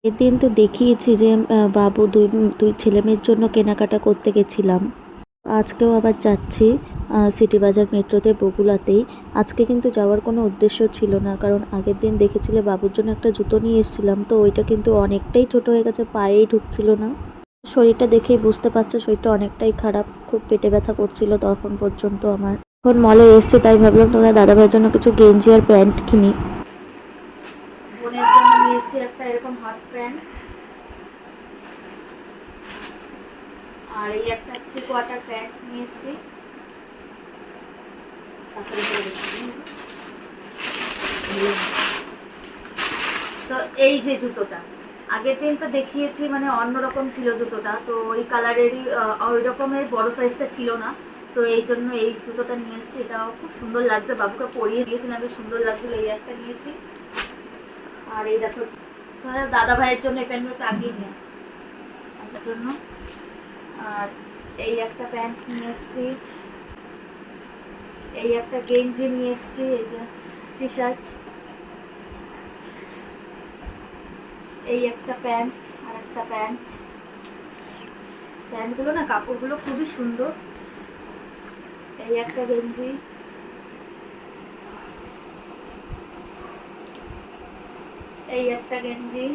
এদিন তো দেখিয়েছি যে বাবু দুই দুই ছেলেমেয়ের জন্য কেনাকাটা করতে গেছিলাম। আজকেও আবার যাচ্ছি সিটি বাজার মেট্রোতে বগুড়াতেই। আজকে কিন্তু যাওয়ার কোনো উদ্দেশ্য ছিল না, কারণ আগের দিন দেখেছিলে বাবুর জন্য একটা জুতো নিয়ে এসেছিলাম, তো ওইটা কিন্তু অনেকটাই ছোট হয়ে গেছে, পায়েই ঢুকছিল না। শরীরটা দেখেই বুঝতে পারছো শরীরটা অনেকটাই খারাপ, খুব পেটে ব্যথা করছিল তখন পর্যন্ত আমার। এখন মলে এসছে তাই ভাবলাম তোমাদের দাদাভাইয়ের জন্য কিছু গেঞ্জি আর প্যান্ট কিনি। বোনের জন্য নিয়ে এসেছি একটা এরকম হট প্যান্ট, আর এই একটা 3/4 প্যান্ট নিয়ে এসেছি। তো এই যে জুতোটা আগের দিন তো দেখিয়েছি, মানে অন্যরকম ছিল জুতোটা, তো ওই কালারেরই ওই রকমের বড় সাইজটা ছিল না, তো এই জন্য এই জুতোটা নিয়ে এসেছি। এটাও খুব সুন্দর লাগছে, বাবুকে পরিয়ে দিয়েছিলাম, বেশ সুন্দর লাগছিল। এই একটা নিয়েছি, আর এই দেখো তোমাদের দাদা ভাইয়ের জন্য এই প্যান্টগুলো আগিয়ে নিয়ে আসার জন্য। আর এই একটা প্যান্ট নিয়ে এসেছি, এই একটা গেঞ্জি নিয়ে এসেছি, এই যে টি শার্ট, এই একটা প্যান্ট আর একটা প্যান্ট। প্যান্টগুলো না কাপড়গুলো খুবই সুন্দর। এই একটা গেঞ্জি, এই একটা গেঞ্জি,